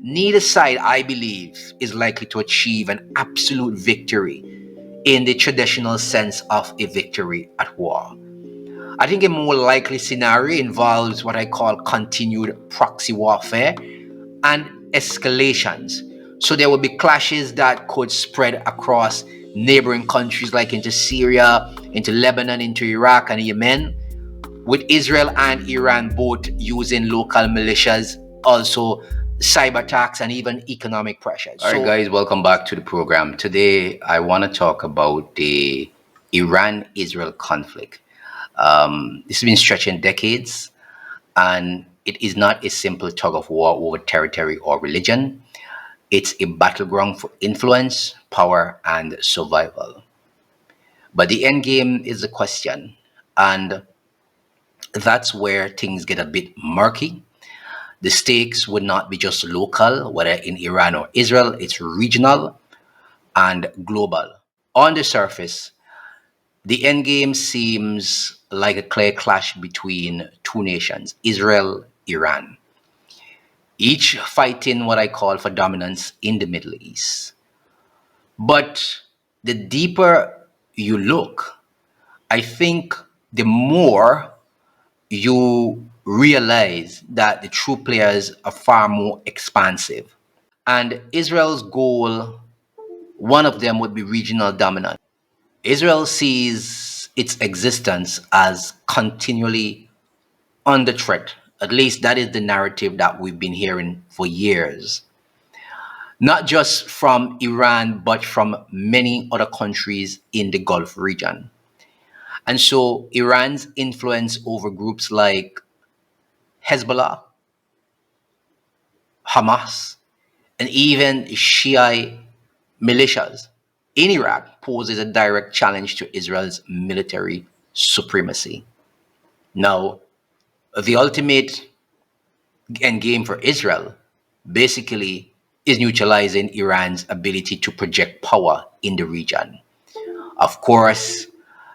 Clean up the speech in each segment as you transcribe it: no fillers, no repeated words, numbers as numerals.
neither side, I believe, is likely to achieve an absolute victory in the traditional sense of a victory at war. I think a more likely scenario involves what I call continued proxy warfare and escalations. So there will be clashes that could spread across neighboring countries like into Syria, into Lebanon, into Iraq and Yemen, with Israel and Iran both using local militias, also cyber attacks and even economic pressures. All right, guys, welcome back to the program. Today, I want to talk about the Iran-Israel conflict. This has been stretching decades, and it is not a simple tug of war over territory or religion. It's a battleground for influence, power, and survival. But the end game is the question, and that's where things get a bit murky. The stakes would not be just local, whether in Iran or Israel, it's regional and global. On the surface, the endgame seems like a clear clash between two nations, Israel, Iran, each fighting what I call for dominance in the Middle East. But the deeper you look, I think the more you realize that the true players are far more expansive. And Israel's goal, one of them would be regional dominance. Israel sees its existence as continually under threat. At least that is the narrative that we've been hearing for years. Not just from Iran, but from many other countries in the Gulf region. And so Iran's influence over groups like Hezbollah, Hamas, and even Shia militias in Iraq poses a direct challenge to Israel's military supremacy. Now, the ultimate end game for Israel basically is neutralizing Iran's ability to project power in the region. Of course,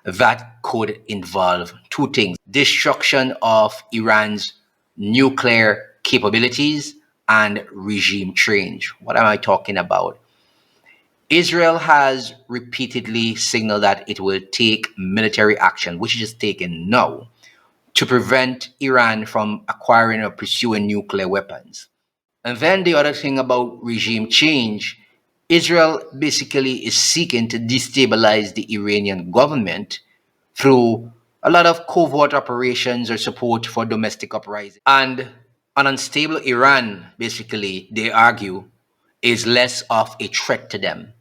that could involve two things: destruction of Iran's nuclear capabilities and regime change. What am I talking about? Israel has repeatedly signaled that it will take military action, which it is taken now, to prevent Iran from acquiring or pursuing nuclear weapons. And then the other thing about regime change, Israel basically is seeking to destabilize the Iranian government through a lot of covert operations or support for domestic uprising. And an unstable Iran, basically, they argue, is less of a threat to them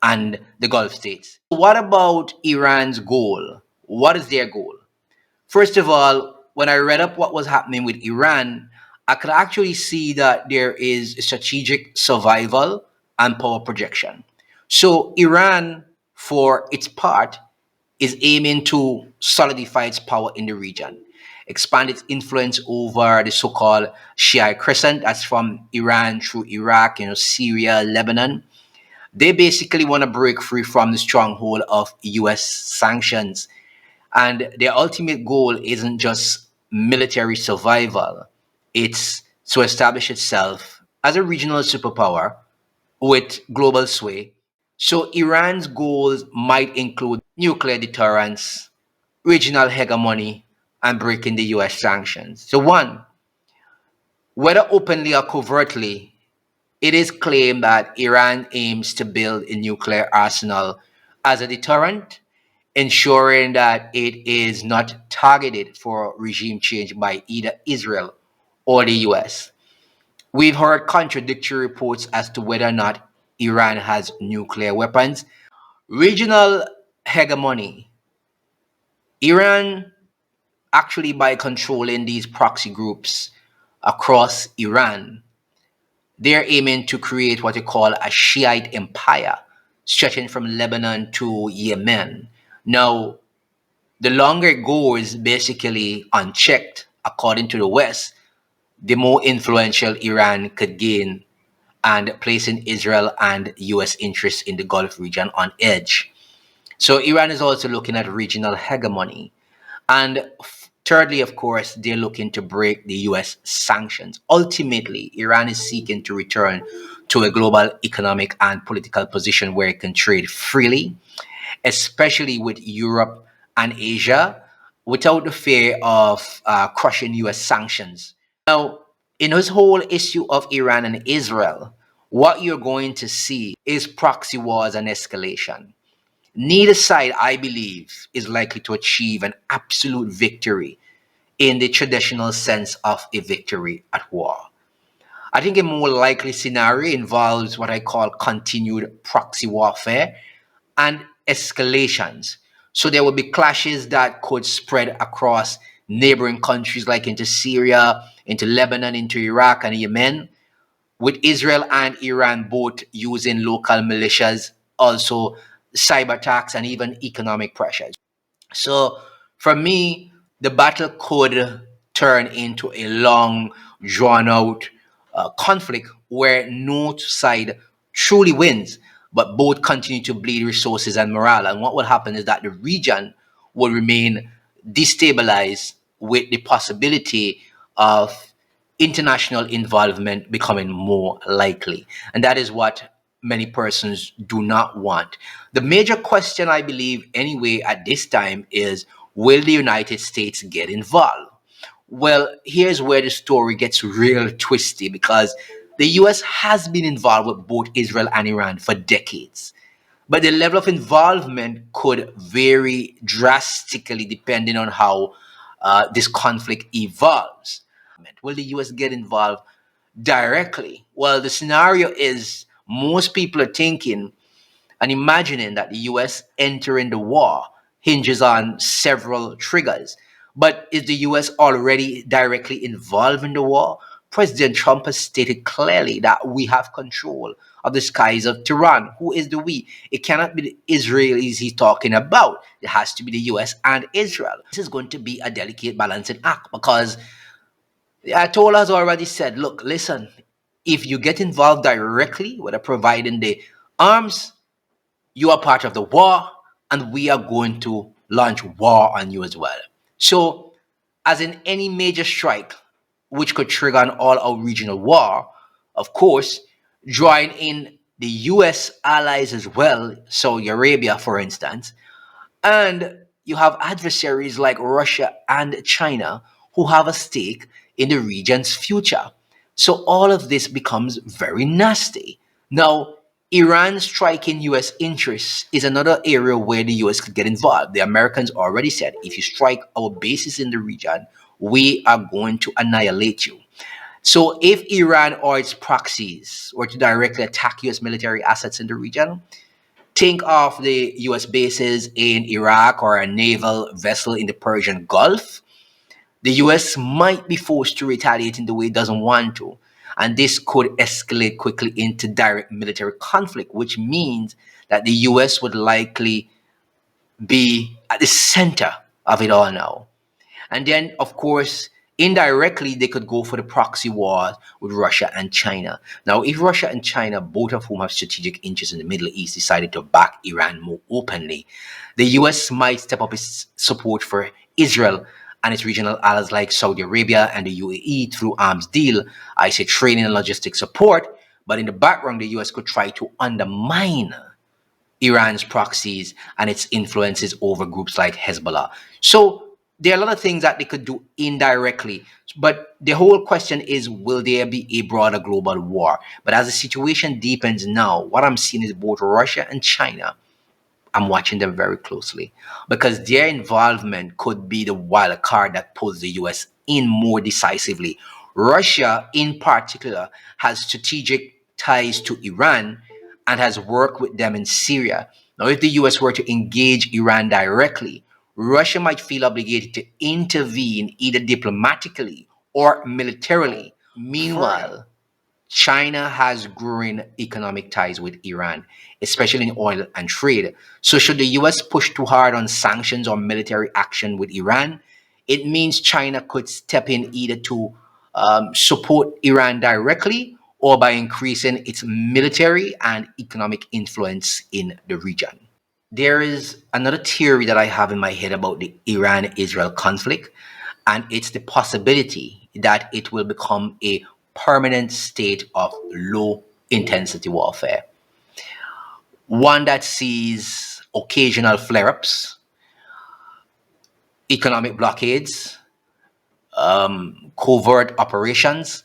and the Gulf states. What about Iran's goal? What is their goal? First of all, when I read up what was happening with Iran, I could actually see that there is a strategic survival and power projection. So Iran, for its part, is aiming to solidify its power in the region, expand its influence over the so-called Shia crescent, that's from Iran through Iraq, Syria, Lebanon. They basically want to break free from the stronghold of US sanctions. And their ultimate goal isn't just military survival, it's to establish itself as a regional superpower with global sway. So Iran's goals might include nuclear deterrence, regional hegemony, and breaking the US sanctions. So, one, whether openly or covertly, it is claimed that Iran aims to build a nuclear arsenal as a deterrent, ensuring that it is not targeted for regime change by either Israel or the US. We've heard contradictory reports as to whether or not Iran has nuclear weapons. Regional hegemony. Iran, actually, by controlling these proxy groups across Iran, they're aiming to create what they call a Shiite empire, stretching from Lebanon to Yemen. Now, the longer it goes, basically unchecked, according to the West, the more influential Iran could gain and placing Israel and US interests in the Gulf region on edge. So Iran is also looking at regional hegemony. And Thirdly, of course, they're looking to break the US sanctions. Ultimately, Iran is seeking to return to a global economic and political position where it can trade freely, especially with Europe and Asia, without the fear of crushing US sanctions. Now, in this whole issue of Iran and Israel, what you're going to see is proxy wars and escalation. Neither side, I believe, is likely to achieve an absolute victory in the traditional sense of a victory at war. I think a more likely scenario involves what I call continued proxy warfare and escalations. So there will be clashes that could spread across neighboring countries like into Syria, into Lebanon, into Iraq and Yemen, with Israel and Iran both using local militias, also cyber attacks and even economic pressures. So for me, the battle could turn into a long, drawn out conflict where no side truly wins, but both continue to bleed resources and morale. And what will happen is that the region will remain destabilized with the possibility of international involvement becoming more likely. And that is what many persons do not want. The major question, I believe, anyway, at this time is, will the United States get involved? Well, here's where the story gets real twisty because the US has been involved with both Israel and Iran for decades. But the level of involvement could vary drastically depending on how this conflict evolves. Will the US get involved directly? Well, the scenario is most people are thinking and imagining that the US entering the war hinges on several triggers. But is the US already directly involved in the war? President Trump has stated clearly that we have control of the skies of Tehran. Who is the we? It cannot be the Israelis he's talking about. It has to be the US and Israel. This is going to be a delicate balancing act because Ayatollah has already said, look, listen, if you get involved directly, whether providing the arms, you are part of the war, and we are going to launch war on you as well. So, as in any major strike, which could trigger an all out regional war, of course, drawing in the US allies as well, Saudi Arabia, for instance, and you have adversaries like Russia and China who have a stake in the region's future. So all of this becomes very nasty. Now, Iran striking US interests is another area where the US could get involved. The Americans already said, if you strike our bases in the region, we are going to annihilate you. So if Iran or its proxies were to directly attack US military assets in the region, think of the US bases in Iraq or a naval vessel in the Persian Gulf. The US might be forced to retaliate in the way it doesn't want to. And this could escalate quickly into direct military conflict, which means that the US would likely be at the center of it all now. And then, of course, indirectly, they could go for the proxy war with Russia and China. Now, if Russia and China, both of whom have strategic interests in the Middle East, decided to back Iran more openly, the US might step up its support for Israel and its regional allies like Saudi Arabia and the UAE through arms deal. I say training and logistic support, but in the background, the US could try to undermine Iran's proxies and its influences over groups like Hezbollah. So there are a lot of things that they could do indirectly. But the whole question is, will there be a broader global war? But as the situation deepens now, what I'm seeing is both Russia and China, I'm watching them very closely because their involvement could be the wild card that pulls the US in more decisively. Russia, in particular, has strategic ties to Iran and has worked with them in Syria. Now, if the US were to engage Iran directly, Russia might feel obligated to intervene either diplomatically or militarily. Meanwhile, China has growing economic ties with Iran, especially in oil and trade. So, should the US push too hard on sanctions or military action with Iran, it means China could step in either to support Iran directly or by increasing its military and economic influence in the region. There is another theory that I have in my head about the Iran Israel conflict, and it's the possibility that it will become a permanent state of low intensity warfare, one that sees occasional flare ups, economic blockades, covert operations,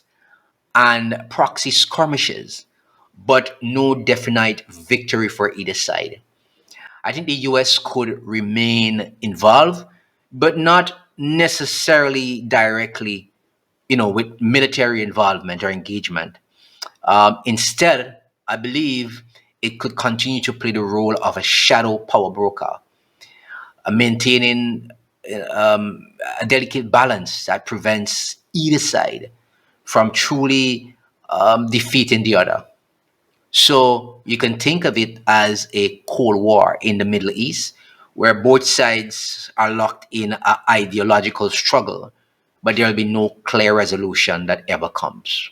and proxy skirmishes, but no definite victory for either side. I think the US could remain involved, but not necessarily directly, with military involvement or engagement. Instead, I believe it could continue to play the role of a shadow power broker, maintaining a delicate balance that prevents either side from truly defeating the other. So you can think of it as a Cold War in the Middle East, where both sides are locked in an ideological struggle, but there will be no clear resolution that ever comes.